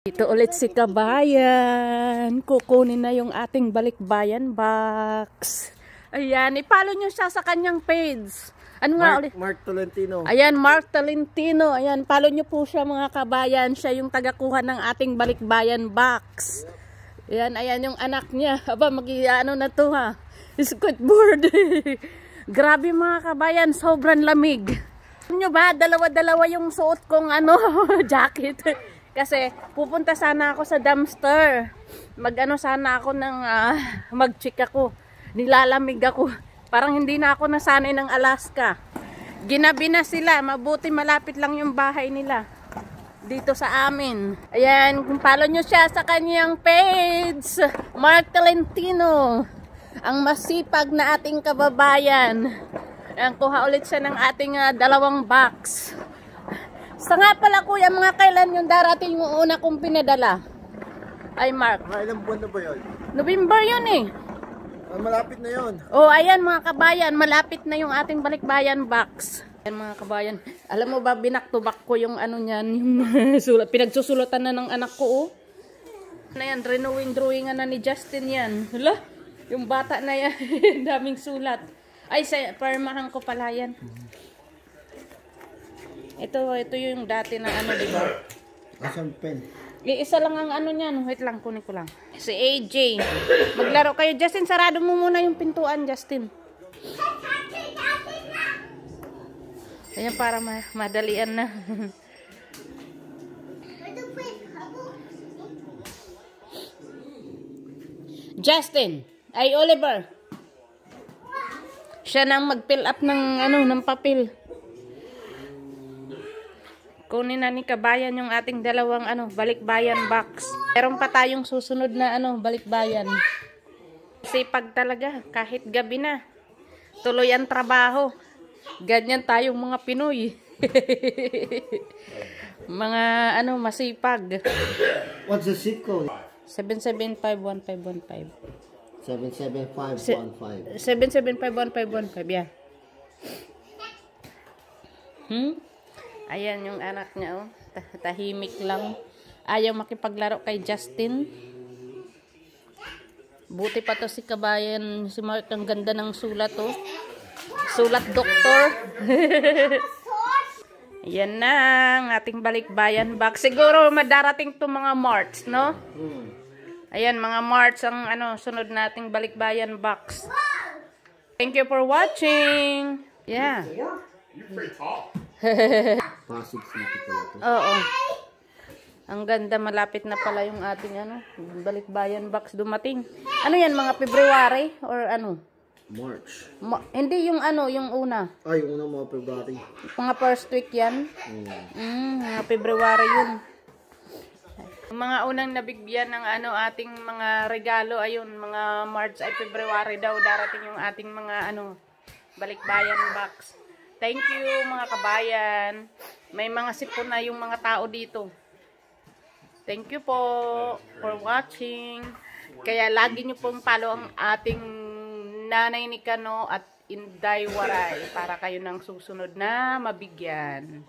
Dito ulit si Kabayan. Kukunin na yung ating balikbayan box. Ayan, ipalo nyo siya sa kanyang page. Ano nga ulit? Mark Tolentino. Ayan, Mark Tolentino. Ayan, follow nyo po siya mga kabayan. Siya yung tagakuha ng ating balikbayan box. Ayan, ayan yung anak niya. Aba, mag-ano na to ha. Skateboard. Grabe mga kabayan, sobrang lamig. Alam nyo ba, dalawa-dalawa yung suot kong jacket. Kasi pupunta sana ako sa dumpster. Mag-ano sana ako ng mag-check ako. Nilalamig ako. Parang hindi na ako nasanay ng Alaska. Ginabi na sila. Mabuti malapit lang yung bahay nila. Dito sa amin. Ayan, kung follow nyo siya sa kanyang page. Mark Tolentino. Ang masipag na ating kababayan. Ayan, kuha ulit siya ng ating dalawang box. Sa nga pala kuya, mga kailan yung darating yung una kong pinadala? Ay Mark. Ilang buwan na ba yun? November yun eh. Malapit na yun. Oh, ayan mga kabayan, malapit na yung ating balikbayan box. Ayan mga kabayan, alam mo ba binakto-back ko yung ano niyan, yung pinagsusulatan na ng anak ko oh. Ano yan, drawingan na ni Justin yan. Hala, yung bata na yan, daming sulat. Ay, parmahan ko pala yan. Ito yung dati na ano, di ba? Asan pen? Iisa lang ang ano niyan. Wait lang, kunin ko lang. Si AJ. Maglaro kayo. Justin, sarado mo muna yung pintuan, Justin. Ayan, para madalian na. Justin. Ay, Oliver. Siya nang mag-fill up ng, ng papel. Kunin na ni Kabayan yung ating dalawang balikbayan box. Meron pa tayong susunod na balikbayan. Sipag talaga kahit gabi na. Tuloy ang trabaho. Ganyan tayong mga Pinoy. Mga masipag. What's the zip code? 7751515. 77515. 7751515, yeah. Ayan yung anak niya, oh. Tahimik lang. Ayaw makipaglaro kay Justin. Buti pa to si Kabayan, si Mark, ang ganda ng sulat, oh. Sulat doktor. Ayan na ang ating balikbayan box. Siguro madarating to mga March, no? Ayan, mga March ang sunod nating balikbayan box. Thank you for watching. Yeah. You're pretty tall. Pasig City pala to. Oo. Ang ganda, malapit na pala yung ating balikbayan box dumating. Ano yan, mga February or March. Hindi yung yung una. Ay, yung una mga February. Mga first week yan. Mga February yun. Mga unang nabigyan ng ating mga regalo, ayun, mga March ay February daw darating yung ating mga balikbayan box. Thank you mga kabayan. May mga sipon na yung mga tao dito. Thank you po for watching. Kaya lagi nyo pong follow ang ating Nanay ni Kano at Inday Waray para kayo ng susunod na mabigyan.